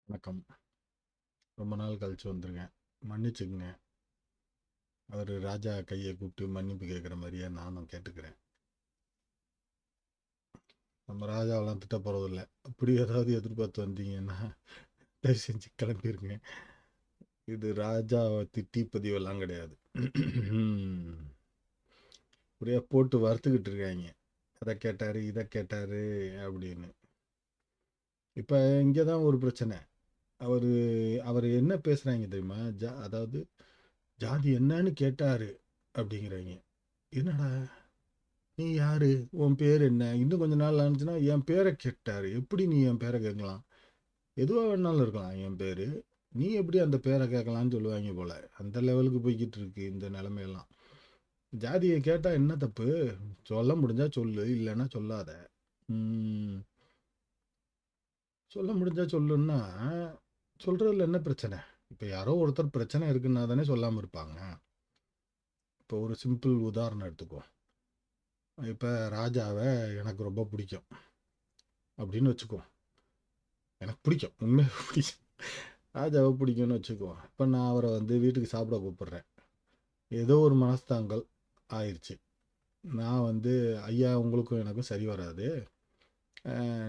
வணக்கம். ரொம்ப நாள் கழிச்சு வந்திருக்கேன். மன்னிச்சுக்கங்க. அவர் ராஜா கையை கூப்பிட்டு மன்னிப்பு கேட்குற மாதிரியே நானும் கேட்டுக்கிறேன். நம்ம ராஜாவெல்லாம் திட்ட போகிறதில்ல. அப்படி ஏதாவது எதிர்பார்த்து வந்தீங்கன்னா தயவு செஞ்சு கிளம்பிருங்க. இது ராஜாவை திட்டி பதிவெல்லாம் கிடையாது. ஒரே போட்டு வறுத்துக்கிட்டு இருக்காங்க. அதை கேட்டார் இதை கேட்டார் அப்படின்னு. இப்போ இங்கே தான் ஒரு பிரச்சனை. அவர் அவர் என்ன பேசுகிறாங்க தெரியுமா? அதாவது ஜாதி என்னன்னு கேட்டார் அப்படிங்கிறாங்க. என்னடா நீ யாரு? உன் பேர் என்ன? இன்னும் கொஞ்ச நாள் ஆனிச்சுன்னா என் பேரை கேட்டார். எப்படி நீ என் பேரை கேட்கலாம்? எதுவாக வேணாலும் இருக்கலாம் என் பேர். நீ எப்படி அந்த பேரை கேட்கலான்னு சொல்லுவாங்க போல. அந்த லெவலுக்கு போய்கிட்டு இருக்கு இந்த நிலைமையெல்லாம். ஜாதியை கேட்டால் என்ன தப்பு? சொல்ல முடிஞ்சா சொல்லு, இல்லைன்னா சொல்லாத. சொல்ல முடிஞ்சா சொல்லுன்னா சொல்கிறதுல என்ன பிரச்சனை? இப்போ யாரோ ஒருத்தர் பிரச்சனை இருக்குன்னா தானே சொல்லாமல் இருப்பாங்க. இப்போ ஒரு சிம்பிள் உதாரணம் எடுத்துக்கோ. இப்போ ராஜாவை எனக்கு ரொம்ப பிடிக்கும் அப்படின்னு வச்சுக்கோ. எனக்கு பிடிக்கும், உண்மையாக பிடிக்கும். ராஜாவை பிடிக்கும்னு வச்சுக்குவோம். இப்போ நான் அவரை வீட்டுக்கு சாப்பிட கூப்பிட்றேன். ஏதோ ஒரு மனஸ்தாங்கள் ஆயிடுச்சு. நான் ஐயா உங்களுக்கும் எனக்கும் சரி வராது,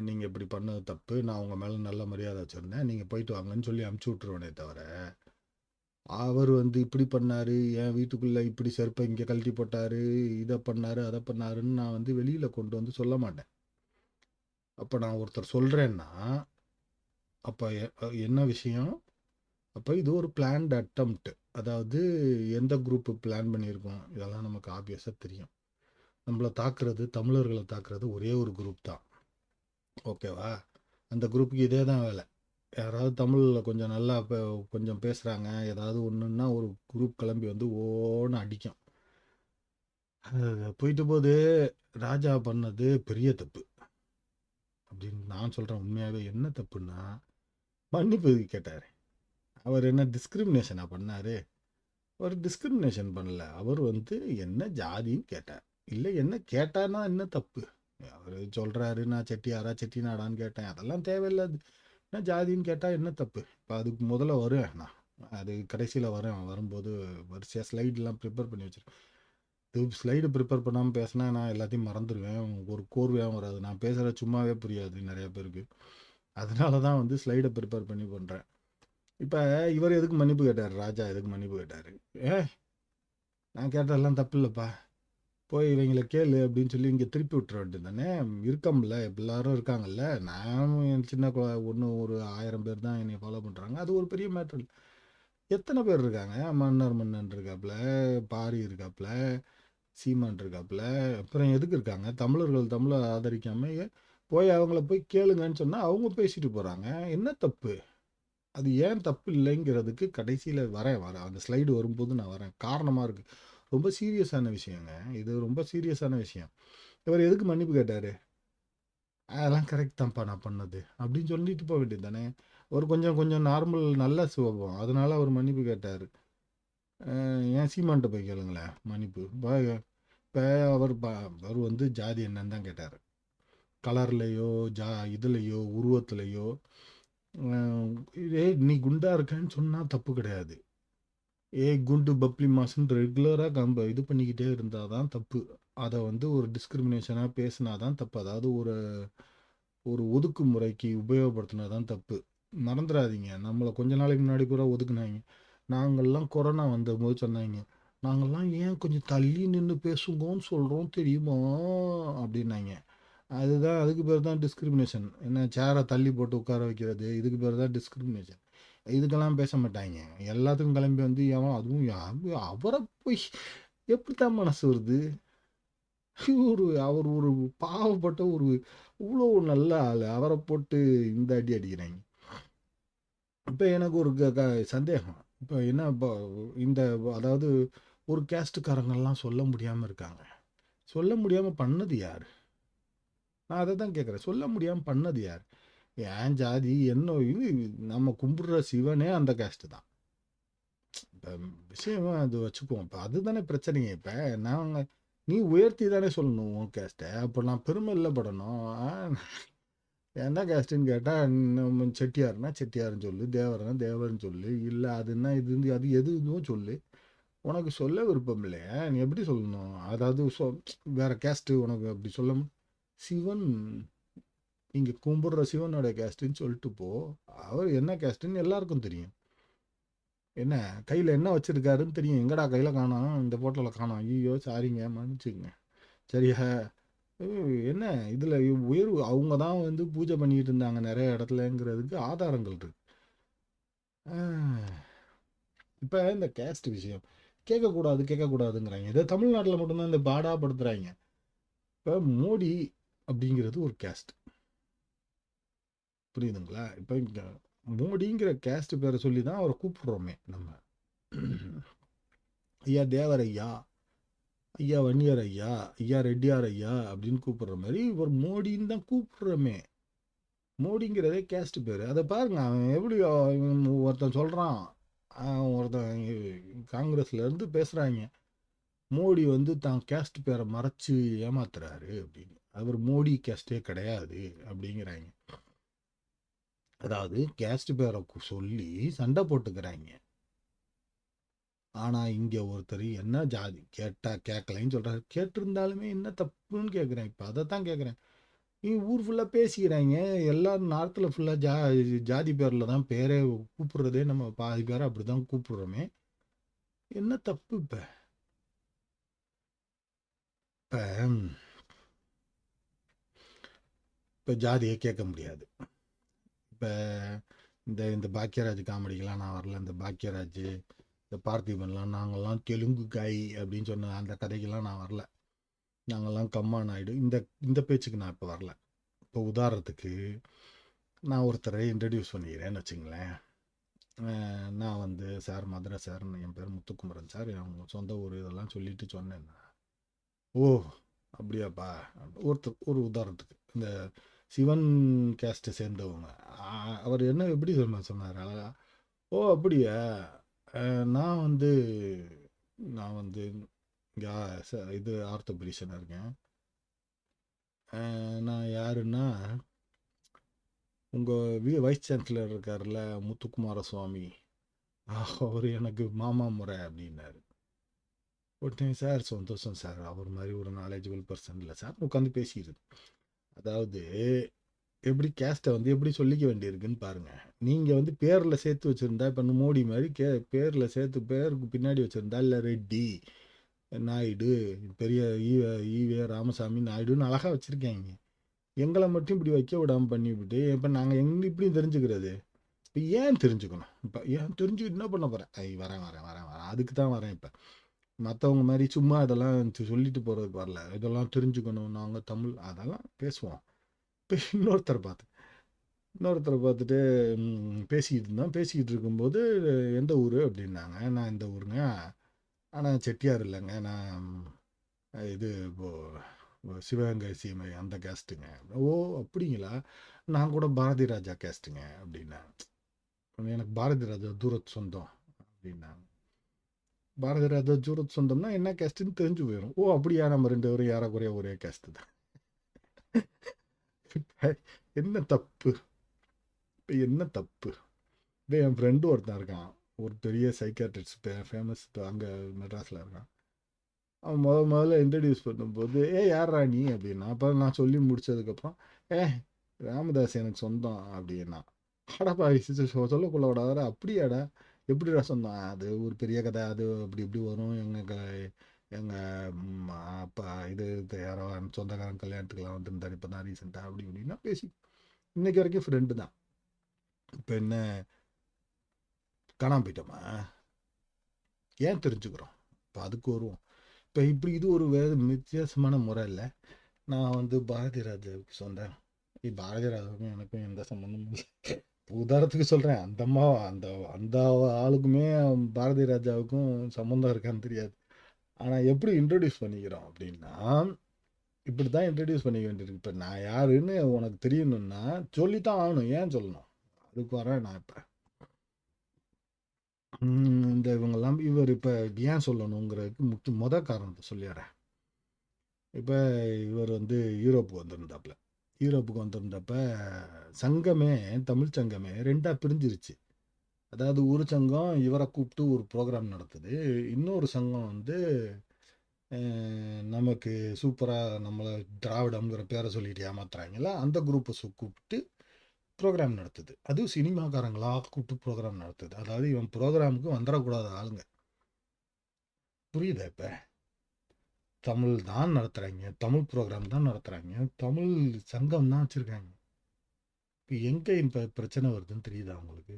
நீங்கள் இப்படி பண்ணது தப்பு, நான் உங்கள் மேலே நல்ல மரியாதை வச்சுருந்தேன், நீங்கள் போயிட்டு வாங்கன்னு சொல்லி அமுச்சு விட்ருவேனே தவிர, அவர் இப்படி பண்ணார், என் வீட்டுக்குள்ளே இப்படி செருப்பை இங்கே கழட்டி போட்டார், இதை பண்ணார் அதை பண்ணாருன்னு நான் வெளியில் கொண்டு சொல்ல மாட்டேன். அப்போ நான் ஒருத்தர் சொல்கிறேன்னா அப்போ என்ன விஷயம்? அப்போ இது ஒரு பிளான்ட் அட்டம்ப்ட். அதாவது எந்த குரூப்பு பிளான் பண்ணியிருக்கோம் இதெல்லாம் நமக்கு ஆப்வியஸாக தெரியும். நம்மளை தாக்குறது, தமிழர்களை தாக்குறது ஒரே ஒரு குரூப் தான். ஓகேவா? அந்த குரூப்புக்கு இதே தான் வேலை. யாராவது தமிழில் கொஞ்சம் நல்லா கொஞ்சம் பேசுகிறாங்க, ஏதாவது ஒன்றுன்னா ஒரு குரூப் கிளம்பி ஓன்னு அடிக்கும். போயிட்டு போது ராஜா பண்ணது பெரிய தப்பு அப்படின்னு நான் சொல்கிறேன். உண்மையாகவே என்ன தப்புன்னா, மன்னிப்பு கேட்டார். அவர் என்ன டிஸ்கிரிமினேஷனா பண்ணார்? அவர் டிஸ்கிரிமினேஷன் பண்ணல. அவர் என்ன ஜாதின்னு கேட்டார். இல்லை என்ன கேட்டார்னா என்ன தப்பு? அவர் சொல்கிறாரு நான் செட்டியாரா செட்டிநாடான்னு கேட்டேன். அதெல்லாம் தேவையில்லாது. என்ன ஜாதின்னு கேட்டால் என்ன தப்பு? இப்போ அதுக்கு முதல்ல வருவேன் நான். அது கடைசியில் வரேன். வரும்போது வரிசையாக ஸ்லைடெலாம் ப்ரிப்பேர் பண்ணி வச்சுருக்கேன். இது ஸ்லைடு ப்ரிப்பேர் பண்ணாமல் பேசினா நான் எல்லாத்தையும் மறந்துடுவேன். ஒரு கோர்வையாகவும் வராது. நான் பேசுகிற சும்மாவே புரியாது நிறைய பேருக்கு. அதனால தான் ஸ்லைடை ப்ரிப்பேர் பண்ணி பண்ணுறேன். இப்போ இவர் எதுக்கு மன்னிப்பு கேட்டார்? ராஜா எதுக்கு மன்னிப்பு கேட்டார்? நான் கேட்டதெல்லாம் தப்பு இல்லைப்பா, போய் இவங்களை கேளு அப்படின்னு சொல்லி இங்கே திருப்பி விட்டுற வேண்டியது தானே. இருக்கோம்ல, எல்லாரும் இருக்காங்கல்ல. நானும் என் சின்ன ஒன்று ஒரு 1000 பேர் தான் என்னை ஃபாலோ பண்ணுறாங்க. அது ஒரு பெரிய மேட்ரு. எத்தனை பேர் இருக்காங்க? மன்னன் இருக்காப்புல, பாரி இருக்காப்புல, சீமான் இருக்காப்புல. அப்புறம் எதுக்கு இருக்காங்க? தமிழர்கள் தமிழை ஆதரிக்காம போய் அவங்கள போய் கேளுங்கன்னு சொன்னால் அவங்க பேசிட்டு போகிறாங்க. என்ன தப்பு? அது ஏன் தப்பு இல்லைங்கிறதுக்கு கடைசியில் வரேன். அந்த ஸ்லைடு வரும்போது நான் வரேன். காரணமாக இருக்குது. ரொம்ப சீரியஸான விஷயங்க. இது ரொம்ப சீரியஸான விஷயம். இவர் எதுக்கு மன்னிப்பு கேட்டார்? அதெல்லாம் கரெக்ட் தான்ப்பா நான் பண்ணது அப்படின்னு சொல்லிட்டு போக வேண்டியது தானே. ஒரு கொஞ்சம் கொஞ்சம் நார்மல் நல்ல சுபாவம், அதனால அவர் மன்னிப்பு கேட்டார். ஏன் சீமான்ட்ட போய் கேளுங்களேன் மன்னிப்பு. இப்போ அவர் ஜாதி என்னன்னு தான் கேட்டார். கலர்லேயோ இதுலேயோ உருவத்துலேயோ நீ குண்டா இருக்கேன்னு சொன்னால் தப்பு கிடையாது. குண்டு பப்ளி மாசுன்னு ரெகுலராக இது பண்ணிக்கிட்டே இருந்தால் தான் தப்பு. அதை ஒரு டிஸ்கிரிமினேஷனாக பேசினா தான் தப்பு. அதாவது ஒரு ஒரு ஒதுக்குமுறைக்கு உபயோகப்படுத்தினா தான் தப்பு. மறந்துடாதீங்க, நம்மளை கொஞ்ச நாளைக்கு முன்னாடி கூட ஒதுக்குனாங்க. நாங்கள்லாம் கொரோனா வந்தபோது சொன்னாங்க, நாங்கள்லாம் ஏன் கொஞ்சம் தள்ளி நின்று பேசுங்கன்னு சொல்கிறோம் தெரியுமா அப்படின்னாங்க. அதுக்கு பேர் தான் டிஸ்கிரிமினேஷன். என்ன சேரை தள்ளி போட்டு உட்கார வைக்கிறது, இதுக்கு பேர் தான் டிஸ்கிரிமினேஷன். இதுக்கெல்லாம் பேச மாட்டாங்க. எல்லாத்துக்கும் கிளம்பி எவன் அதுவும் அவரை போய் எப்படித்தான் மனசு வருது? அவர் ஒரு பாவப்பட்ட ஒரு இவ்வளோ நல்ல ஆள், அவரை போட்டு இந்த அடி அடிக்கிறாங்க. இப்போ எனக்கு ஒரு சந்தேகம். இப்போ என்ன இப்போ இந்த அதாவது ஒரு கேஸ்ட்டுக்காரங்கெல்லாம் சொல்ல முடியாமல் இருக்காங்க. சொல்ல முடியாமல் பண்ணது யார்? நான் அதை தான் கேட்குறேன். சொல்ல முடியாமல் பண்ணது யார்? ஏன் ஜாதி என்ன இது? நம்ம கும்பிடுற சிவனே அந்த கேஸ்ட்டு தான். இப்போ விஷயமா அது வச்சுக்குவோம். இப்போ அதுதானே பிரச்சனையே. இப்போ நாங்கள் நீ உயர்த்தி தானே சொல்லணும் உன் கேஸ்ட்டை. அப்போ நான் பெருமை இல்லை படணும். என்ன கேஸ்ட்டுன்னு கேட்டால் நம்ம செட்டியார்னா செட்டியார்னு சொல்லு, தேவர்னா தேவர்னு சொல்லு, இல்லை அதுன்னா இது அது எது இதுவும் சொல்லு. உனக்கு சொல்ல விருப்பம் இல்லையா, நீ எப்படி சொல்லணும்? அதாவது வேற கேஸ்ட்டு உனக்கு அப்படி சொல்ல சிவன், இங்கே கும்பிடுற சிவனோட கேஸ்ட்டுன்னு சொல்லிட்டு போ. அவர் என்ன கேஸ்ட்டுன்னு எல்லாருக்கும் தெரியும். என்ன கையில் என்ன வச்சுருக்காருன்னு தெரியும். எங்கடா கையில் காணோம், இந்த ஃபோட்டோவில் காணோம், ஐயோ சாரிங்க மன்னிச்சுங்க, சரியா? என்ன இதில் உயர்வு அவங்க தான் வந்து பூஜை பண்ணிட்டு இருந்தாங்க நிறைய இடத்துலங்கிறதுக்கு ஆதாரங்கள் இருக்கு. இப்போ இந்த கேஸ்ட் விஷயம் கேட்கக்கூடாதுங்கிறாங்க. இதை தமிழ்நாட்டில் மட்டும்தான் இந்த பாடாப்படுத்துகிறாங்க. இப்போ மோடி அப்படிங்கிறது ஒரு கேஸ்ட், புரியுதுங்களா? இப்போ இங்கே மோடிங்கிற கேஸ்ட் பேரை சொல்லி தான் அவரை கூப்பிடுறோமே நம்ம. ஐயா தேவர் ஐயா, ஐயா வன்னியர் ஐயா, ஐயா ரெட்டியார் ஐயா அப்படின்னு கூப்பிடுற மாதிரி ஒரு மோடின்னு தான் கூப்பிடுறோமே. மோடிங்கிறதே கேஸ்ட் பேர். அதை பாருங்க, அவன் எப்படி ஒருத்தன் சொல்கிறான், ஒருத்தன் காங்கிரஸ்லேருந்து பேசுகிறாங்க, மோடி வந்து தான் கேஸ்ட் பேரை மறைச்சு ஏமாத்துறாரு அப்படின்னு. அவர் மோடி கேஸ்டே கிடையாது அப்படிங்கிறாங்க. அதாவது கேஸ்ட் பேரை சொல்லி சண்டை போட்டுக்கிறாங்க. ஆனால் இங்கே ஒருத்தர் என்ன ஜாதி கேட்டால் கேட்கலைன்னு சொல்கிறாரு. கேட்டிருந்தாலுமே என்ன தப்புன்னு கேட்குறேன். இப்போ அதை தான் கேட்குறேன். நீ ஊர் ஃபுல்லாக பேசிக்கிறாங்க, எல்லாரும் நார்த்தில் ஃபுல்லாக ஜாதி பேரில் தான் பேரே கூப்பிட்றதே, நம்ம பாதி பேரை அப்படி தான் கூப்பிட்றோமே, என்ன தப்பு? இப்போ இப்போ இப்போ ஜாதியை கேட்க முடியாது. இப்போ இந்த பாக்கியராஜ் காமெடிக்கெலாம் நான் வரல. இந்த பாக்கியராஜ், இந்த பார்த்திபன்லாம், நாங்கள்லாம் தெலுங்கு காய் அப்படின்னு சொன்ன அந்த கதைக்கெல்லாம் நான் வரல. நாங்கள்லாம் கம்மா நாயுடு, இந்த பேச்சுக்கு நான் இப்போ வரல. இப்போ உதாரணத்துக்கு நான் ஒருத்தரை இன்ட்ரடியூஸ் பண்ணிக்கிறேன்னு வச்சுங்களேன். நான் வந்து சார் மதுரை சார், என் பேர் முத்துக்குமரன் சார், அவங்க சொந்த ஊர் இதெல்லாம் சொல்லிட்டு சொன்னேன்னா, ஓ அப்படியாப்பா, ஒரு உதாரணத்துக்கு இந்த சிவன் கேஸ்ட்டை சேர்ந்தவங்க, அவர் என்ன எப்படி சொன்னார் அழகா, ஓ அப்படியா, நான் வந்து இது ஆர்த்தோபெடிஷனாக இருக்கேன். நான் யாருன்னா உங்கள் வைஸ் சான்சலர் இருக்கார்ல முத்துக்குமார சுவாமி, அவர் எனக்கு மாமா முறை அப்படின்னாரு. உடனே சார் சந்தோஷம் சார், அவர் மாதிரி ஒரு நாலேஜபிள் பர்சன் இல்லை சார், உட்காந்து பேசிடுது. அதாவது எப்படி கேஸ்ட்டை வந்து எப்படி சொல்லிக்க வேண்டியிருக்குன்னு பாருங்கள். நீங்கள் வந்து பேரில் சேர்த்து வச்சுருந்தா, இப்போ மோடி மாதிரி பேரில் சேர்த்து பேருக்கு பின்னாடி வச்சுருந்தா, இல்லை ரெட்டி நாயுடு, பெரிய ஈவே ராமசாமி நாயுடுன்னு அழகாக வச்சுருக்கேங்க. எங்களை மட்டும் இப்படி வைக்க விடாமல் பண்ணிவிட்டு, இப்போ நாங்கள் இப்படி தெரிஞ்சுக்கிறது? இப்போ ஏன் தெரிஞ்சுக்கணும்? இப்போ ஏன் தெரிஞ்சுக்கிட்டு என்ன பண்ண போகிறேன்? வரேன் வரேன் வரேன் வரேன் அதுக்கு தான் வரேன். இப்போ மற்றவங்க மாதிரி சும்மா இதெல்லாம் சொல்லிட்டு போகிறதுக்கு வரல. இதெல்லாம் தெரிஞ்சுக்கணும், நாங்கள் தமிழ் அதெல்லாம் பேசுவோம். இப்போ இன்னொருத்தரை பார்த்துட்டு பேசிக்கிட்டு இருக்கும்போது, எந்த ஊர் அப்படின்னாங்க. நான் இந்த ஊருங்க, ஆனால் செட்டியார் இல்லைங்க, நான் இது சிவகங்கை சீமை அந்த கேஸ்ட்டுங்க. ஓ அப்படிங்களா, நான் கூட பாரதி ராஜா கேஸ்ட்டுங்க அப்படின்னா. எனக்கு பாரதி ராஜா தூரத்து சொந்தம் அப்படின்னாங்க. பாரதி ராஜா தூரத்து சொந்தம்னா என்ன கேஸ்ட்டுன்னு தெரிஞ்சு போயிடும். ஓ அப்படியா, நம்ம 2 பேரும் ஏறக்குறைய ஒரே கேஸ்ட்டு தான். என்ன தப்பு? இப்போ என்ன தப்பு? இப்போ என் ஃப்ரெண்டு ஒருத்தன் இருக்கான், ஒரு பெரிய சைக்காட்ரிஸ்ட், ஃபேமஸ், அங்கே மெட்ராஸில் இருக்கான். அவன் முதல்ல இன்ட்ரடியூஸ் பண்ணும்போது, யாரா நீ அப்படின்னா, அப்புறம் நான் சொல்லி முடிச்சதுக்கப்புறம், ராமதாஸ் எனக்கு சொந்தம் அப்படின்னா. அடப்பா சொல்லக்குள்ள விடாத, அப்படியாடா, எப்படிடா சொந்தம்? அது ஒரு பெரிய கதை, அது அப்படி இப்படி வரும். எங்கள் அப்பா இது யாரோ சொந்தக்காரன் கல்யாணத்துக்குலாம் வந்துருந்தார் இப்போ தான் ரீசெண்டாக, அப்படி இப்படின்னா பேசி இன்னைக்கு வரைக்கும் ஃப்ரெண்டு தான். இப்போ என்ன காணாம போயிட்டோமா? ஏன் தெரிஞ்சுக்கிறோம்? இப்போ அதுக்கு வருவோம். இப்போ இப்படி இது ஒரு வித்தியாசமான முறை இல்லை. நான் வந்து பாரதி ராஜாவுக்கு சொன்னேன். பாரதி ராஜாவுக்கும் எனக்கும் எந்த சம்மந்தமும் இல்லை. உதாரணத்துக்கு சொல்கிறேன், அந்த அம்மா அந்த ஆளுக்குமே பாரதி ராஜாவுக்கும் சம்மந்தம் இருக்கான்னு தெரியாது. ஆனால் எப்படி இன்ட்ரடியூஸ் பண்ணிக்கிறோம் அப்படின்னா, இப்படி தான் இன்ட்ரடியூஸ் பண்ணிக்க வேண்டியிருக்கு. இப்போ நான் யாருன்னு உனக்கு தெரியணும்னா சொல்லித்தான் ஆகணும். ஏன் சொல்லணும்? அதுக்கு வரேன் நான். இப்போ இந்த இவங்கெல்லாம் இவர் இப்போ ஏன் சொல்லணுங்கிறதுக்கு மொதல் காரணத்தை சொல்லிடுறேன். இப்போ இவர் வந்து யூரோப்புக்கு வந்திருந்தாப்புல. யூரோப்புக்கு வந்திருந்தப்ப சங்கமே, தமிழ் சங்கமே 2ஆ பிரிஞ்சிருச்சு. அதாவது ஒரு சங்கம் இவரை கூப்பிட்டு ஒரு ப்ரோக்ராம் நடத்துது. இன்னொரு சங்கம் வந்து நமக்கு சூப்பராக நம்மளை திராவிடம்ங்கிற பேரை சொல்லிட்டு ஏமாத்துறாங்களா, அந்த குரூப்பை கூப்பிட்டு ப்ரோக்ராம் நடத்துது. அதுவும் சினிமாக்காரங்களா கூப்பிட்டு ப்ரோக்ராம் நடத்துது. அதாவது இவன் ப்ரோக்ராமுக்கு வந்துடக்கூடாத ஆளுங்க. புரியுதா இப்போ? தமிழ் தான் நடத்துகிறாங்க, தமிழ் ப்ரோக்ராம் தான் நடத்துகிறாங்க, தமிழ் சங்கம் தான் வச்சுருக்காங்க. இப்போ எங்கே இப்போ பிரச்சனை வருதுன்னு தெரியுதா உங்களுக்கு?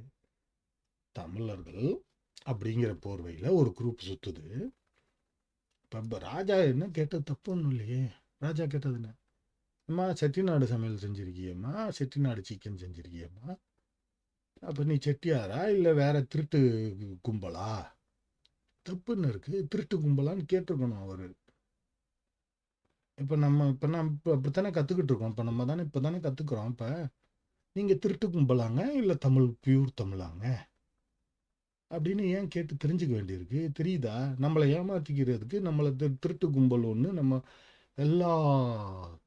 தமிழர்கள் அப்படிங்கிற போர்வையில் ஒரு குரூப் சுற்றுது. இப்போ ராஜா என்ன கேட்டது தப்பு ஒன்றும் இல்லையே. ராஜா கேட்டது என்ன? அம்மா செட்டிநாடு சமையல் செஞ்சுருக்கியம்மா, செட்டிநாடு சிக்கன் செஞ்சுருக்கியம்மா, அப்போ நீ செட்டியாரா இல்லை வேற திருட்டு கும்பலா? தப்புன்னு இருக்கு. திருட்டு கும்பலான்னு கேட்டிருக்கணும் அவர். இப்போ நம்ம அப்படித்தானே கற்றுக்கிட்டு இருக்கோம். இப்போ நம்ம தானே இப்போ தானே கற்றுக்குறோம். இப்போ நீங்கள் திருட்டு கும்பலாங்க இல்லை தமிழ் பியூர் தமிழாங்க அப்படின்னு ஏன் கேட்டு தெரிஞ்சுக்க வேண்டியிருக்கு? தெரியுதா? நம்மளை ஏமாற்றிக்கிறதுக்கு நம்மளை திருட்டு கும்பல் ஒன்று நம்ம எல்லா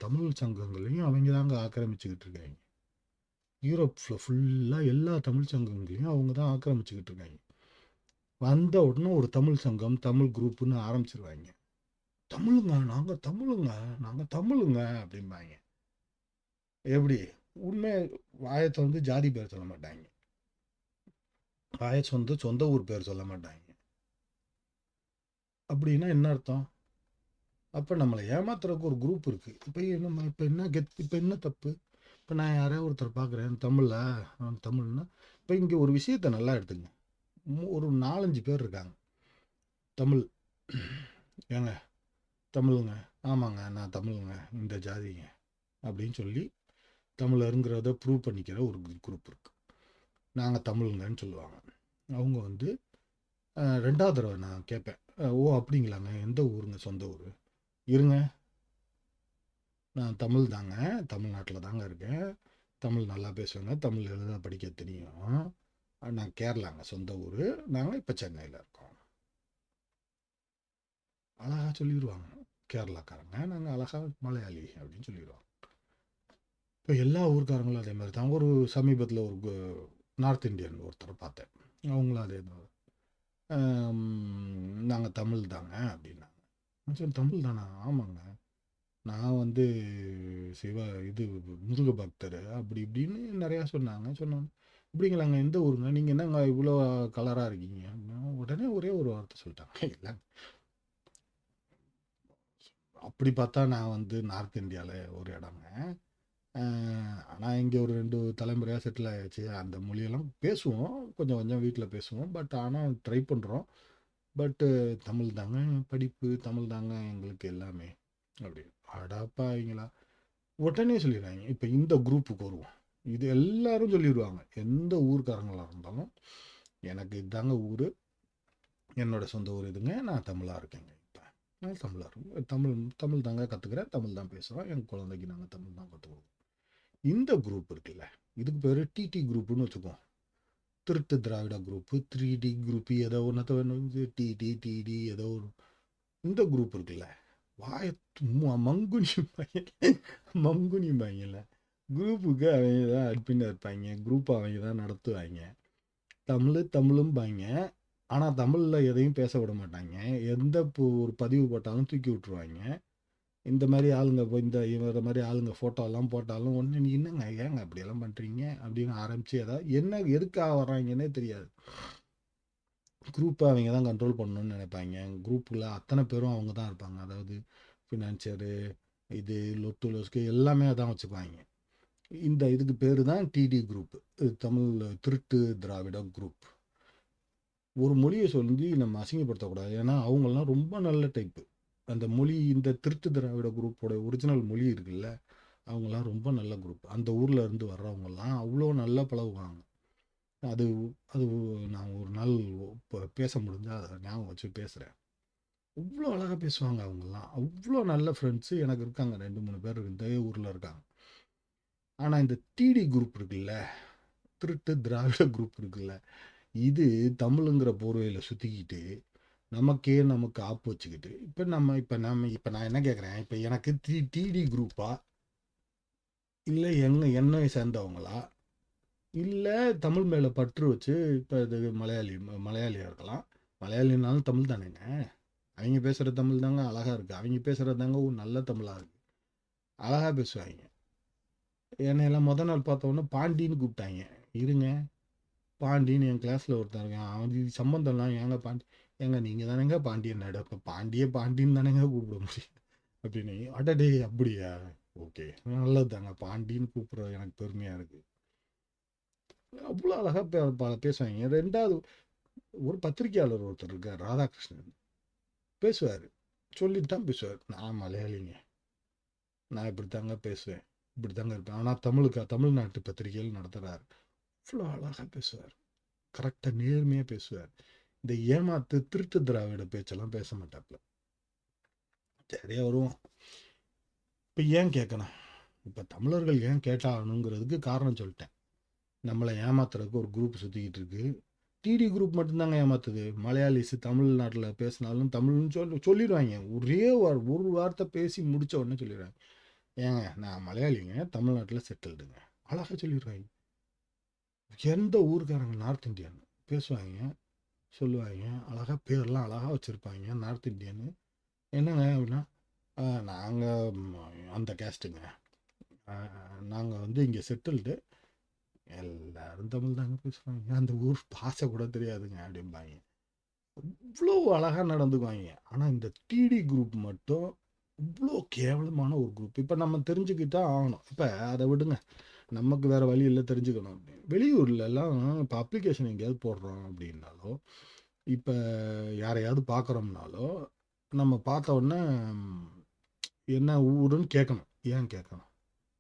தமிழ் சங்கங்களையும் அவங்க தாங்க ஆக்கிரமிச்சுக்கிட்டு இருக்காங்க. யூரோப்பில் ஃபுல்லாக எல்லா தமிழ் சங்கங்களையும் அவங்க தான் ஆக்கிரமிச்சுக்கிட்டு இருக்காங்க. வந்த உடனே ஒரு தமிழ் சங்கம், தமிழ் குரூப்புன்னு ஆரம்பிச்சிருவாங்க. தமிழுங்க, நாங்கள் தமிழுங்க, நாங்கள் தமிழுங்க அப்படிம்பாங்க. எப்படி? உண்மை வாயத்தை வந்து ஜாதி பேர் சொல்ல மாட்டாங்க, வாயை சொந்த ஊர் பேர் சொல்ல மாட்டாங்க. அப்படின்னா என்ன அர்த்தம்? அப்போ நம்மளை ஏமாத்துறதுக்கு ஒரு குரூப் இருக்குது. இப்போ என்ன இப்போ என்ன தப்பு? இப்போ நான் யாரையோ ஒருத்தர் பார்க்குறேன் தமிழில், தமிழ்னா இப்போ இங்கே ஒரு விஷயத்தை நல்லா எடுத்துங்க. ஒரு 4-5 பேர் இருக்காங்க தமிழ். ஏங்க தமிழுங்க, ஆமாங்க நான் தமிழுங்க, இந்த ஜாதிங்க அப்படின்னு சொல்லி தமிழருங்கிறத ப்ரூவ் பண்ணிக்கிற ஒரு குரூப் இருக்குது. நாங்கள் தமிழுங்கன்னு சொல்லுவாங்க. அவங்க வந்து 2வது தடவை நான் கேட்பேன், ஓ அப்படிங்களாங்க, எந்த ஊருங்க சொந்த ஊர்? இருங்க, நான் தமிழ் தாங்க, தமிழ்நாட்டில் தாங்க இருக்கேன், தமிழ் நல்லா பேசுவேங்க, தமிழ் எழுத படிக்க தெரியும், நான் கேரளாங்க சொந்த ஊர், நாங்கள் இப்போ சென்னையில் இருக்கோம். அழகாக சொல்லிடுவாங்க. கேரளாக்காரங்க, நாங்கள் அழகாக மலையாளி அப்படின்னு சொல்லிடுவாங்க. இப்போ எல்லா ஊருக்காரங்களும் அதே மாதிரி தான். ஒரு சமீபத்தில் ஒரு நார்த் இந்தியன் ஒருத்தரை பார்த்தேன், அவங்களும் அதே மாதிரி நாங்கள் தமிழ் தாங்க அப்படின்னாங்க. சரி தமிழ் தானா? ஆமாங்க, நான் வந்து இது முருக பக்தர் அப்படி இப்படின்னு நிறையா சொன்னாங்க. இப்படிங்களாங்க, எந்த ஊருங்க, நீங்கள் என்னங்க இவ்வளோ கலராக இருக்கீங்க? உடனே ஒரே ஒரு வார்த்தை சொல்லிட்டாங்க, இல்லை அப்படி பார்த்தா நான் வந்து நார்த் இந்தியாவில் ஒரு இடங்க, ஆனால் இங்கே ஒரு 2 தலைமுறையாக செட்டில் ஆகிடுச்சு. அந்த மொழியெல்லாம் பேசுவோம், கொஞ்சம் கொஞ்சம் வீட்டில் பேசுவோம், பட் ஆனால் ட்ரை பண்ணுறோம். பட்டு தமிழ் தாங்க படிப்பு, தமிழ் தாங்க எங்களுக்கு எல்லாமே அப்படி. அடாப்பாவீங்களா, உடனே சொல்லிடுறாங்க. இப்போ இந்த குரூப்புக்கு வருவோம். இது எல்லாரும் சொல்லிடுவாங்க, எந்த ஊர்க்காரங்களாக இருந்தாலும் எனக்கு இதாங்க ஊர், என்னோட சொந்த ஊர் இதுங்க, நான் தமிழாக இருக்கேங்க, இப்போ நான் தமிழாக இருக்கேன், தமிழ் தாங்க கற்றுக்கிறேன், தமிழ் தான் பேசுகிறோம், எங்கள் குழந்தைக்கு நாங்கள் தமிழ் தான் கற்றுக்குவோம். இந்த குரூப் இருக்குல்ல, இதுக்கு பேர் டிடி குரூப்புன்னு வச்சுக்குவோம். திருட்டு திராவிட குரூப்பு, 3D குரூப், ஏதோ ஒன்று டிடி ஏதோ ஒரு. இந்த குரூப் இருக்குல்ல, வாய மங்குனிம்பாங்கல்ல, குரூப்புக்கு அவங்க தான் அட்மினாக இருப்பாங்க, குரூப்பை அவங்க தான் நடத்துவாங்க. தமிழும்பாங்க, ஆனால் தமிழில் எதையும் பேச விட மாட்டாங்க. எந்த ஒரு பதிவு போட்டாலும் தூக்கி விட்ருவாங்க. இந்த மாதிரி ஆளுங்க இவர மாதிரி ஆளுங்க ஃபோட்டோலாம் போட்டாலும் ஒன்று, நீ என்னங்க ஏங்க அப்படியெல்லாம் பண்ணுறீங்க அப்படின்னு ஆரம்பித்து ஏதாவது என்ன எதுக்காக வர்றாங்கன்னே தெரியாது. குரூப்பை அவங்க தான் கண்ட்ரோல் பண்ணணும்னு நினைப்பாங்க. குரூப்பில் அத்தனை பேரும் அவங்க தான் இருப்பாங்க. அதாவது ஃபினான்சியரு, இது லொஸ்க்கு எல்லாமே அதான் வச்சுக்குவாங்க. இதுக்கு பேர் தான் டிடி குரூப், தமிழ் திருட்டு திராவிட குரூப். ஒரு மொழியை சொல்லி நம்ம அசிங்கப்படுத்தக்கூடாது, ஏன்னா அவங்களாம் ரொம்ப நல்ல டைப்பு. அந்த மொழி, இந்த திருட்டு திராவிட குரூப்போட ஒரிஜினல் மொழி இருக்குல்ல, அவங்களாம் ரொம்ப நல்ல குரூப். அந்த ஊரில் இருந்து வர்றவங்கலாம் அவ்வளோ நல்லா பழகுவாங்க. அது அது நான் ஒரு நாள் பேச முடிஞ்சால் அதை ஞாபகம் வச்சு பேசுகிறேன். அவ்வளோ அழகாக பேசுவாங்க அவங்கெல்லாம். அவ்வளோ நல்ல ஃப்ரெண்ட்ஸு எனக்கு இருக்காங்க, 2-3 பேர் இந்த ஊரில் இருக்காங்க. ஆனால் இந்த டிடி குரூப் இருக்குல்ல, திருட்டு திராவிட குரூப் இருக்குல்ல, இது தமிழுங்கிற போர்வையில் சுற்றிக்கிட்டு நமக்கு ஆப்பு வச்சுக்கிட்டு, இப்போ நான் என்ன கேட்குறேன், இப்போ எனக்கு டிடி குரூப்பா இல்லை என்னை சேர்ந்தவங்களா, இல்லை தமிழ் மேலே பற்று வச்சு இப்போ இது மலையாளியாக இருக்கலாம். மலையாளினாலும் தமிழ் தானேங்க. அவங்க பேசுகிற தமிழ் தாங்க அழகாக இருக்குது. அவங்க பேசுகிறது தாங்க ஒரு நல்ல தமிழாக இருக்குது. அழகாக பேசுவாங்க. என்னையெல்லாம் நாள் பார்த்தோன்னே பாண்டின்னு கூப்பிட்டாங்க. இருங்க, பாண்டின்னு என் கிளாஸில் ஒருத்தன் இருக்கான். அவன் இது சம்மந்தம்லாம் ஏங்க பாண்டி, ஏங்க நீங்கள் தானேங்க பாண்டியன் நட, இப்போ பாண்டின்னு தானேங்க கூப்பிட முடியும் அப்படின்னு. அடடே அப்படியா, ஓகே நல்லது தாங்க, பாண்டின்னு கூப்பிட்றது எனக்கு பெருமையாக இருக்குது. அவ்வளோ அழகாக பேசுவாங்க. ரெண்டாவது ஒரு பத்திரிகையாளர் ஒருத்தர் இருக்கார், ராதாகிருஷ்ணன், பேசுவார். சொல்லிட்டு தான் பேசுவார், நான் மலையாளிங்க, நான் இப்படி தாங்க பேசுவேன், இப்படி தாங்க இருப்பேன். ஆனால் தமிழ்நாட்டு பத்திரிகைகள் நடத்துகிறார். அவ்வளோ அழகாக பேசுவார், கரெக்டாக நேர்மையாக பேசுவார். இந்த ஏமாத்து திருட்டு திராவிட பேச்செல்லாம் பேச மாட்டாப்புல. சரியா வருவோம். இப்போ ஏன் கேட்கணும், இப்போ தமிழர்கள் ஏன் கேட்டாகணுங்கிறதுக்கு காரணம் சொல்லிட்டேன். நம்மளை ஏமாத்துறதுக்கு ஒரு குரூப் சுற்றிக்கிட்டு இருக்கு. டிடி குரூப் மட்டும்தாங்க ஏமாத்துது. மலையாளிஸ் தமிழ்நாட்டில் பேசினாலும் தமிழ்னு சொல்லிடுவாங்க. ஒரு வார்த்தை பேசி முடித்த உடனே சொல்லிடுவாங்க, ஏங்க நான் மலையாளிங்க, தமிழ்நாட்டில் செட்டில்டுங்க, அழகாக சொல்லிடுவாங்க. எந்த ஊருக்காரங்க நார்த் இந்தியன் பேசுவாங்க, சொல்லுவாங்க, அழகாக பேர்லாம் அழகாக வச்சுருப்பாங்க, நார்த் இந்தியன்னு. என்னங்க அப்படின்னா, நாங்கள் அந்த கேஸ்ட்டுங்க, நாங்கள் வந்து இங்கே செட்டில்டு, எல்லாரும் தமிழ் தாங்க பேசுவாங்க, அந்த ஊர் பாஷை கூட தெரியாதுங்க அப்படிம்பாங்க. இவ்வளோ அழகாக நடந்துக்குவாங்க. ஆனால் இந்த டிடி குரூப் மட்டும் இவ்வளோ கேவலமான ஒரு குரூப். இப்போ நம்ம தெரிஞ்சுக்கிட்டா ஆகணும். இப்போ அதை விடுங்க, நமக்கு வேறு வழி இல்லை தெரிஞ்சுக்கணும். வெளியூர்லலாம் இப்போ அப்ளிகேஷன் எங்கேயாவது போடுறோம் அப்படின்னாலோ, இப்போ யாரையாவது பார்க்குறோம்னாலோ, நம்ம பார்த்த உடனே என்ன ஊருன்னு கேட்கணும். ஏன் கேட்கணும்,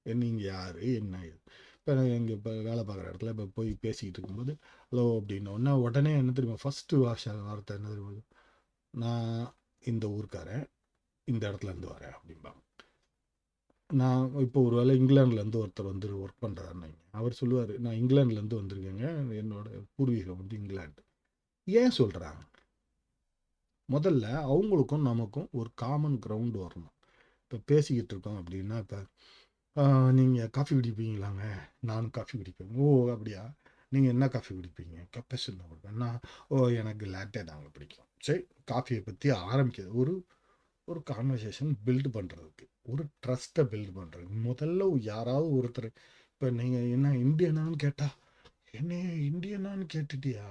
நீங்கள் யார் என்ன இது. இப்போ இங்கே இப்போ வேலை பார்க்குற இடத்துல இப்போ போய் பேசிக்கிட்டு இருக்கும்போது ஹலோ அப்படின்னோடனே உடனே என்ன தெரியுமா ஃபஸ்ட்டு வார்த்தை என்ன தெரியுமா, நான் இந்த ஊருக்காரன், இந்த இடத்துல இருந்து வரேன் அப்படிம்பாங்க. நான் இப்போ ஒரு வேளை இங்கிலாந்துலேருந்து ஒருத்தர் வந்து ஒர்க் பண்ணுறாருன்னு, அவர் சொல்லுவார், நான் இங்கிலாந்துலேருந்து வந்திருக்கேங்க, என்னோட பூர்வீகம் வந்து இங்கிலாந்து. ஏன் சொல்கிறாங்க, முதல்ல அவங்களுக்கும் நமக்கும் ஒரு காமன் கிரவுண்டு வரணும். இப்போ பேசிக்கிட்டு இருக்கோம் அப்படின்னா, இப்போ நீங்கள் காஃபி குடிப்பீங்களாங்க, நானும் காஃபி குடிப்பேன். ஓ அப்படியா, நீங்கள் என்ன காஃபி குடிப்பீங்க, கப்பேஷன் தான் குடிப்பேன் நான். ஓ எனக்கு லேட்டே தாங்க பிடிக்கும். சரி, காஃபியை பற்றி ஆரம்பிக்கிறது ஒரு கான்வர்சேஷன் பில்டு பண்ணுறதுக்கு, ஒரு ட்ரஸ்ட்டை பில்டு பண்ணுறதுக்கு முதல்ல யாராவது ஒருத்தர், இப்போ நீங்கள் என்ன இந்தியனான்னு கேட்டால், என்ன இந்தியனான்னு கேட்டுட்டியா,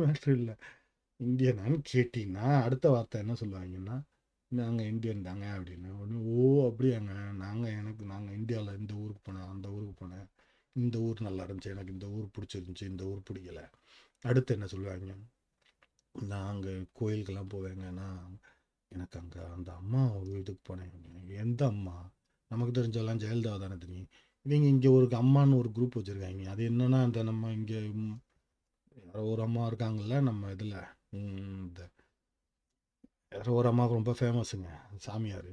மேட்ரு இல்லை. இந்தியனான்னு கேட்டிங்கன்னா அடுத்த வார்த்தை என்ன சொல்லுவாங்கன்னா, நாங்கள் இந்தியன் தாங்க அப்படின்னு. உடனே ஓ அப்படியாங்க, நாங்கள் இந்தியாவில் இந்த ஊருக்கு போனேன், அந்த ஊருக்கு போனேன், இந்த ஊர் நல்லா இருந்துச்சு, எனக்கு இந்த ஊர் பிடிச்சிருந்துச்சி, இந்த ஊர் பிடிக்கல. அடுத்து என்ன சொல்லுவாங்க, நாங்கள் கோயிலுக்கெல்லாம் போவேங்கன்னா, எனக்கு அங்கே அந்த அம்மா இதுக்கு போனேன். எந்த அம்மா, நமக்கு தெரிஞ்செல்லாம் ஜெயலலிதா தானே தெரியும். இவங்க இங்கே ஒரு அம்மான்னு ஒரு குரூப் வச்சுருக்காங்க. அது என்னென்னா, அந்த நம்ம இங்கே யாரோ ஒரு அம்மா இருக்காங்கல்ல நம்ம இதில், இந்த யாரோ ஒரு அம்மா ரொம்ப ஃபேமஸுங்க சாமியார்,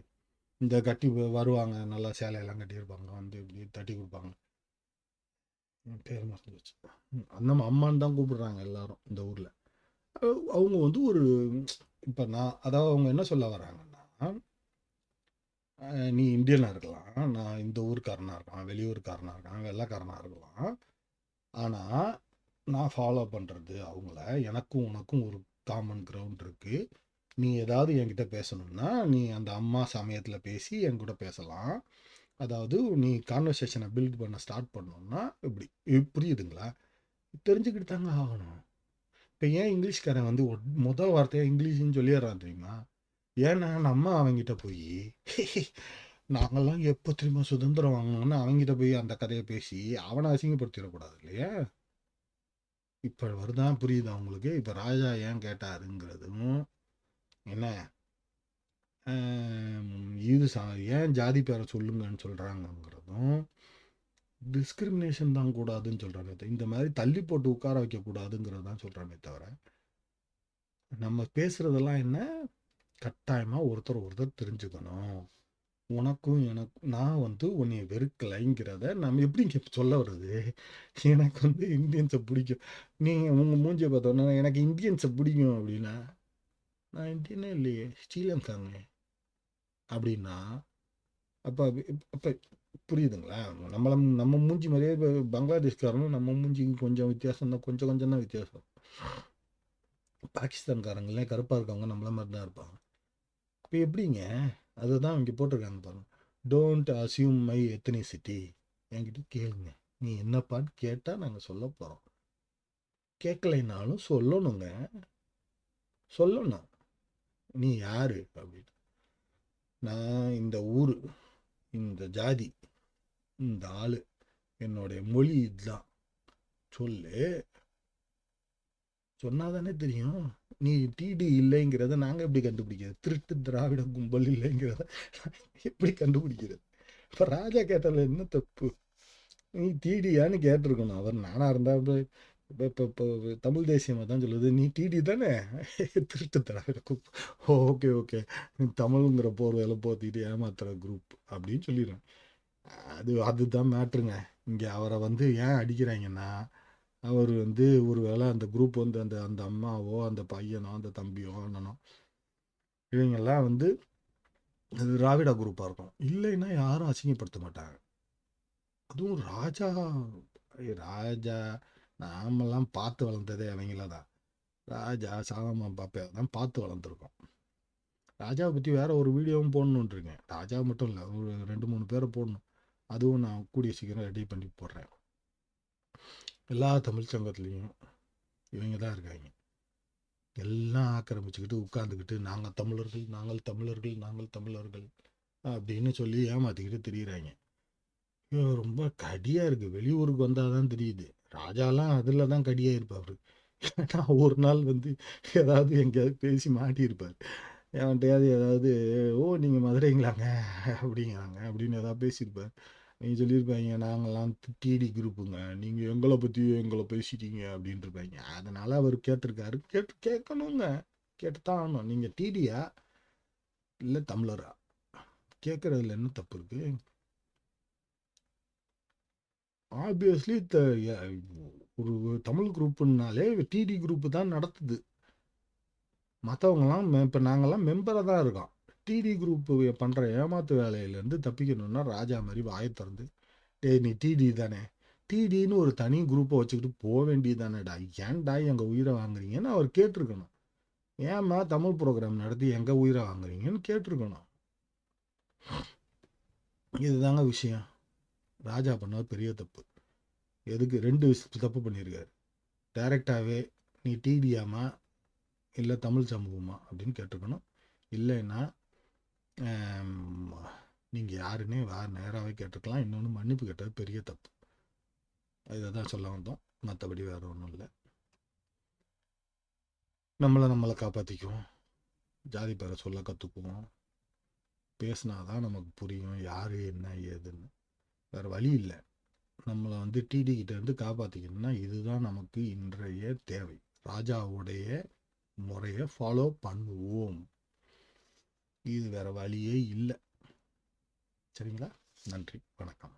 இந்த கட்டி வருவாங்க, நல்லா சேலையெல்லாம் கட்டியிருப்பாங்க, வந்து இப்படி தட்டி கொடுப்பாங்க, பேர் மறந்து வச்சு, அந்த அம்மான்னு தான் கூப்பிடுறாங்க எல்லாரும் இந்த ஊரில். அவங்க வந்து ஒரு இப்போ அதாவது அவங்க என்ன சொல்ல வராங்கன்னா, நீ இந்தியனாக இருக்கலாம், நான் இந்த ஊருக்காரனாக இருக்கலாம், வெளியூருக்காரனாக இருக்கலாம், வெள்ளைக்காரனாக இருக்கலாம், ஆனால் நான் ஃபாலோ பண்ணுறது அவங்கள, எனக்கும் உனக்கும் ஒரு காமன் கிரவுண்ட் இருக்குது. நீ ஏதாவது என்கிட்ட பேசணும்னா நீ அந்த அம்மா சமயத்தில் பேசி என் கூட பேசலாம். அதாவது நீ கான்வர்சேஷனை பில்ட் பண்ண ஸ்டார்ட் பண்ணணும்னா இப்படி புரியுதுங்களா, தெரிஞ்சுக்கிட்டு தாங்க ஆகணும். இப்போ ஏன் இங்கிலீஷ்காரன் வந்து முதல் வார்த்தையாக இங்கிலீஷ்னு சொல்லிடுறான் தெரியுமா, ஏன்னா நம்ம அவங்ககிட்ட போய் நாங்கள்லாம் எப்போ திரும்ப சுதந்திரம் வாங்கணும்னு அவங்ககிட்ட போய் அந்த கதையை பேசி அவனை அசிங்கப்படுத்திடக்கூடாது இல்லையா. இப்போ வருதான் புரியுது அவங்களுக்கு. இப்போ ராஜா ஏன் கேட்டாருங்கிறதும் என்ன, இது ஏன் ஜாதி பேரை சொல்லுங்கன்னு சொல்கிறாங்கங்கிறதும் டிஸ்கிரிமினேஷன் தான் கூடாதுன்னு சொல்கிறாங்க. இந்த மாதிரி தள்ளி போட்டு உட்கார வைக்கக்கூடாதுங்கிறது தான் சொல்கிறானே தவிர, நம்ம பேசுகிறதெல்லாம் என்ன, கட்டாயமாக ஒருத்தர் தெரிஞ்சுக்கணும். உனக்கும் எனக்கும் நான் வந்து உன்னை வெறுக்கலைங்கிறத நம்ம எப்படி இங்கே சொல்ல வருது. எனக்கு வந்து இந்தியன்ஸை பிடிக்கும், நீங்கள் உங்கள் மூஞ்சியை பார்த்தோன்னா எனக்கு இந்தியன்ஸை பிடிக்கும் அப்படின்னா, நான் இந்தியனே இல்லையே, ஸ்ரீலங்காங்க அப்படின்னா, அப்போ அப்போ புரியுதுங்களா? நம்ம மூஞ்சி மாரியே பங்களாதேஷ்காரனும் நம்ம மூஞ்சிக்கும் கொஞ்சம் வித்தியாசம் தான். கொஞ்சம் கொஞ்சம் தான் வித்தியாசம். பாகிஸ்தான்காரங்களே கருப்பா இருக்கவங்க நம்மள மாரி தான் இருப்பாங்க. இப்ப எப்படிங்க? அதுதான் இங்க போட்டிருக்காங்க பாருங்க. Don't assume my ethnicity. என்கிட்ட கேளுங்க. நீ என்னப்பான்னு கேட்டா நாங்க சொல்லப் போறோம். கேட்கலைனாலும் சொல்லணுங்க. சொல்லணும். நீ யாரு? அப்படின்னு. நான் இந்த ஊரு, இந்த ஜாதி, இந்த ஆளு, என்னுடைய மொழி இதுதான். சொல்லு. சொன்னாதானே தெரியும். நீ டிடி இல்லைங்கிறத நாங்க எப்படி கண்டுபிடிக்கிறது? திருட்டு திராவிட கும்பல் இல்லைங்கிறத எப்படி கண்டுபிடிக்கிறது? இப்ப ராஜா கேட்டதுல என்ன தப்பு? நீ டிடியான்னு கேட்டிருக்கணும். அவர் நானா இருந்தா இப்போ இப்போ இப்போ தமிழ் தேசியமாக தான் சொல்லுது. நீ டிடி தானே? திருட்டு திராவிட குரூப். Okay okay. தமிழுங்கிற போர்வையில போத்திட்டு ஏமாத்துற குரூப் அப்படின்னு சொல்லிடுறேன். அதுதான் மேட்ருங்க. இங்கே அவரை வந்து ஏன் அடிக்கிறாங்கன்னா, அவர் வந்து ஒரு வேளை அந்த குரூப் வந்து அந்த அந்த அம்மாவோ அந்த பையனோ அந்த தம்பியோ அண்ணனோ இவங்கெல்லாம் வந்து திராவிட குரூப்பாக இருக்கும். இல்லைன்னா யாரும் அசிங்கப்படுத்த மாட்டாங்க. அதுவும் ராஜா ராஜா நாமெல்லாம் பார்த்து வளர்ந்ததே அவங்கள தான். ராஜா சாலமா பாப்பையா தான் பார்த்து வளர்ந்துருக்கோம். ராஜாவை பற்றி வேற ஒரு வீடியோவும் போடணுன்னு இருக்கேன். ராஜா மட்டும் இல்லை, ஒரு 2-3 பேரை போடணும். அதுவும் நான் கூடிய சீக்கிரம் ரெடி பண்ணி போடுறேன். எல்லா தமிழ் சங்கத்துலேயும் இவங்க தான் இருக்காங்க. எல்லாம் ஆக்கிரமிச்சுக்கிட்டு உட்காந்துக்கிட்டு நாங்கள் தமிழர்கள், நாங்கள் தமிழர்கள், நாங்கள் தமிழர்கள் அப்படின்னு சொல்லி ஏமாற்றிக்கிட்டு திரியிறாங்க. ரொம்ப கடியாக இருக்குது. வெளியூருக்கு வந்தால் தான் தெரியுது. ராஜாலாம் அதில் தான் கடியாக இருப்பார். ஏன்னா ஒரு நாள் வந்து ஏதாவது எங்கேயாவது பேசி மாட்டியிருப்பார். என்கிட்டயாவது ஏதாவது நீங்கள் மதுரைங்களாங்க அப்படிங்கிறாங்க அப்படின்னு ஏதாவது பேசியிருப்பார். நீங்கள் சொல்லியிருப்பாங்க நாங்கள்லாம் டிடி குரூப்புங்க, நீங்கள் எங்களை பற்றியும் எங்களை பேசிட்டீங்க அப்படின்ட்டு இருப்பாங்க. அதனால் அவர் கேட்டிருக்காரு. கேட்கணுங்க. கேட்டுத்தான் ஆகணும். நீங்கள் டிடியா இல்லை தமிழரா? கேட்குறதுல என்ன தப்பு இருக்குது? ஆப்வியஸ்லி ஒரு தமிழ் குரூப்புனாலே டிடி குரூப்பு தான் நடத்துது. மற்றவங்கலாம் இப்போ நாங்கள்லாம் மெம்பராக தான் இருக்கோம். டிடி குரூப்பு பண்ணுற ஏமாத்து வேலையிலேருந்து தப்பிக்கணும்னா ராஜா மாதிரி வாயை திறந்து, டேய் நீ டிடி தானே, டிடின்னு ஒரு தனி குரூப்பை வச்சுக்கிட்டு போக வேண்டியது தானேடா, ஏன்டா எங்கள் உயிரை வாங்குறீங்கன்னு அவர் கேட்டிருக்கணும். ஏம்மா தமிழ் ப்ரோக்ராம் நடத்தி எங்கள் உயிரை வாங்குறீங்கன்னு கேட்டிருக்கணும். இதுதாங்க விஷயம். ராஜா பண்ணது பெரிய தப்பு. எதுக்கு 2 தப்பு பண்ணியிருக்காரு. டைரெக்டாகவே நீ டிடியாமா இல்லை தமிழ் சமூகமா அப்படின்னு கேட்டிருக்கணும். இல்லைன்னா நீங்கள் யாருன்னே நேராகவே கேட்டிருக்கலாம். இன்னொன்று மன்னிப்பு கேட்டது பெரிய தப்பு. இதை தான் சொல்ல வந்தோம். மற்றபடி வேறு ஒன்றும் இல்லை. நம்மளை காப்பாற்றிக்குவோம். ஜாதி பேரை சொல்ல கற்றுக்குவோம். பேசினா தான் நமக்கு புரியும் யார் என்ன ஏதுன்னு. வேறு வழி இல்லை. நம்மளை வந்து டிடி கிட்டேருந்து காப்பாற்றிக்கணும்னா இதுதான் நமக்கு இன்றைய தேவை. ராஜாவுடைய முறையை ஃபாலோ பண்ணுவோம். இது வேறு வழியே இல்லை. சரிங்களா? நன்றி, வணக்கம்.